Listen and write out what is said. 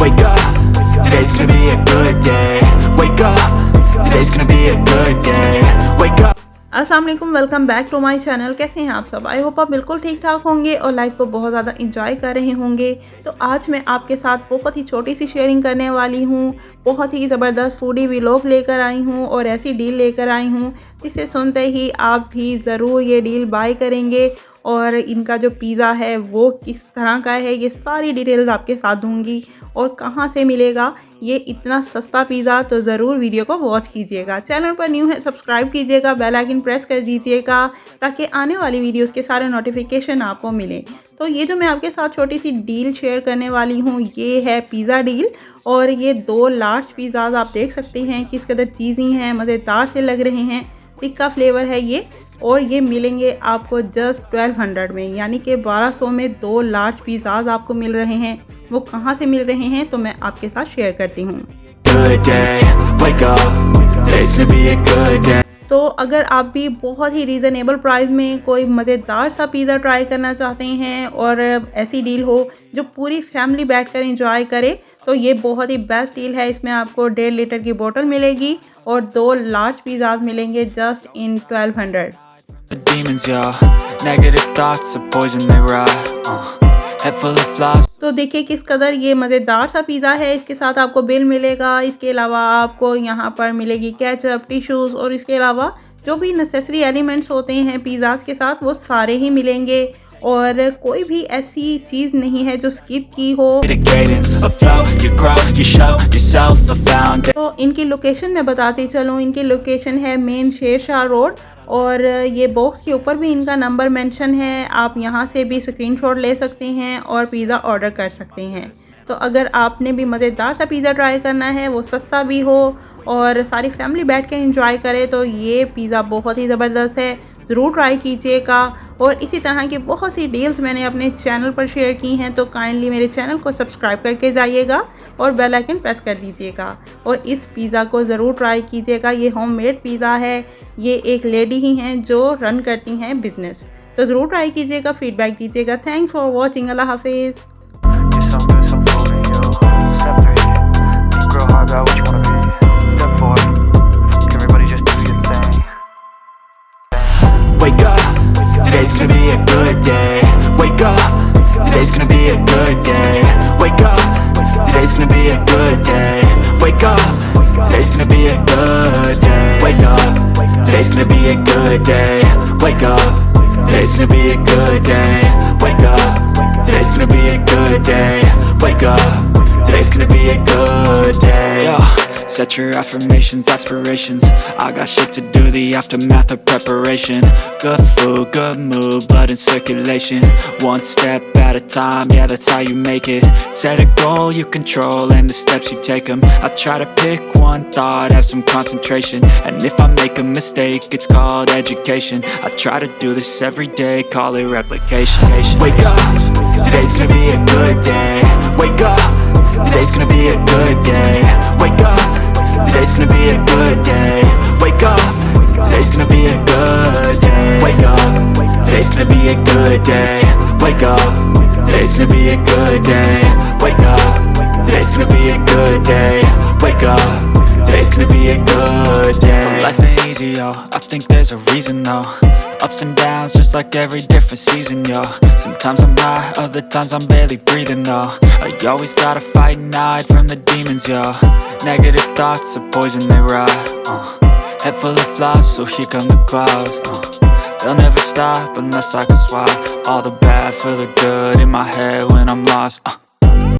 Wake up, today's gonna be a good day. Wake up, today's gonna be a good day. Wake up. अस्सलाम वालेकुम, welcome back to my channel. कैसे हैं आप सब? I hope आप बिल्कुल ठीक ठाक होंगे और लाइफ को बहुत ज़्यादा इंजॉय कर रहे होंगे। तो आज मैं आपके साथ बहुत ही छोटी सी शेयरिंग करने वाली हूँ। बहुत ही ज़बरदस्त फूडी व्लॉग लेकर आई हूँ और ऐसी डील लेकर आई हूँ जिसे सुनते ही आप भी ज़रूर ये डील बाय करेंगे। और इनका जो पिज़्ज़ा है वो किस तरह का है, ये सारी डिटेल्स आपके साथ दूंगी और कहाँ से मिलेगा ये इतना सस्ता पिज़्ज़ा। तो ज़रूर वीडियो को वॉच कीजिएगा। चैनल पर न्यू है सब्सक्राइब कीजिएगा, बेल आइकन प्रेस कर दीजिएगा ताकि आने वाली वीडियोस के सारे नोटिफिकेशन आपको मिले। तो ये जो मैं आपके साथ छोटी सी डील शेयर करने वाली हूँ ये है पिज़्ज़ा डील। और ये 2 लार्ज पिज़्ज़ाज आप देख सकते हैं किस कदर चीज़ी हैं, मज़ेदार से लग रहे हैं। टिक्का फ्लेवर है ये और ये मिलेंगे आपको जस्ट 1200 में, यानी कि 1200 में 2 लार्ज पिज़्ज़ाज आपको मिल रहे हैं। वो कहाँ से मिल रहे हैं तो मैं आपके साथ शेयर करती हूँ। तो अगर आप भी बहुत ही रीज़नेबल प्राइस में कोई मज़ेदार सा पिज़्ज़ा ट्राई करना चाहते हैं और ऐसी डील हो जो पूरी फैमिली बैठकर एंजॉय करे तो ये बहुत ही बेस्ट डील है। इसमें आपको 1.5 लीटर की बोतल मिलेगी और 2 लार्ज पिज़्ज़ाज मिलेंगे जस्ट इन 1200। तो देखिए किस कदर ये मज़ेदार सा पिज़्ज़ा है। इसके साथ आपको बिल मिलेगा, इसके अलावा आपको यहाँ पर मिलेगी केचप, टिश्यूज़ और इसके अलावा जो भी नेसेसरी एलिमेंट्स होते हैं पिज़्ज़ाज़ के साथ वो सारे ही मिलेंगे और कोई भी ऐसी चीज़ नहीं है जो स्किप की हो। तो इनकी लोकेशन मैं बताती चलूँ। इनकी लोकेशन है मेन शेरशाह रोड और ये बॉक्स के ऊपर भी इनका नंबर मेंशन है। आप यहाँ से भी स्क्रीनशॉट ले सकते हैं और पिज़्ज़ा ऑर्डर कर सकते हैं। तो अगर आपने भी मज़ेदार सा पिज़्ज़ा ट्राई करना है, वो सस्ता भी हो और सारी फैमिली बैठ के एंजॉय करे तो ये पिज़्ज़ा बहुत ही ज़बरदस्त है। ज़रूर ट्राई कीजिएगा। और इसी तरह की बहुत सी डील्स मैंने अपने चैनल पर शेयर की हैं तो काइंडली मेरे चैनल को सब्सक्राइब करके जाइएगा और बेल आइकन प्रेस कर दीजिएगा और इस पिज़्ज़ा को ज़रूर ट्राई कीजिएगा। ये होममेड पिज़्ज़ा है। ये एक लेडी ही हैं जो रन करती हैं बिज़नेस। तो ज़रूर ट्राई कीजिएगा, फीडबैक दीजिएगा। Thanks for watching. अल्लाह हाफिज़। Wake up, today's gonna be a good day. Wake up, today's gonna be a good day. Wake up, today's gonna be a good day. Wake up, today's gonna be a good day. Wake up, today's gonna be a good day. Wake up, today's gonna be a good day. Wake up, today's gonna be a good day. Wake up, today's gonna be a good day. Yo. Set your affirmations, aspirations. I got shit to do, the aftermath of preparation. Good food, good mood, blood in circulation. One step at a time, yeah, that's how you make it. Set a goal you control and the steps you take them. I try to pick one thought, have some concentration. And if I make a mistake, it's called education. I try to do this every day, call it replication. Wake up, today's gonna be a good day. Wake up, today's gonna be a good day. Wake up, today's gonna be a good day. Wake up, today's gonna be a good day. Wake up, today's gonna be a good day. Wake up, today's gonna be a good day. Wake up, today's gonna be a good day. Wake up, today's gonna be a good day. So life ain't easy, yo, I think there's a reason though. Ups and downs just like every different season, yo. Sometimes I'm high, other times I'm barely breathing though. I always gotta fight and hide from the demons, yo. Negative thoughts are poison, they rot. Head full of flies, so here come the clouds. They'll never stop unless I can swap all the bad for the good in my head when I'm lost.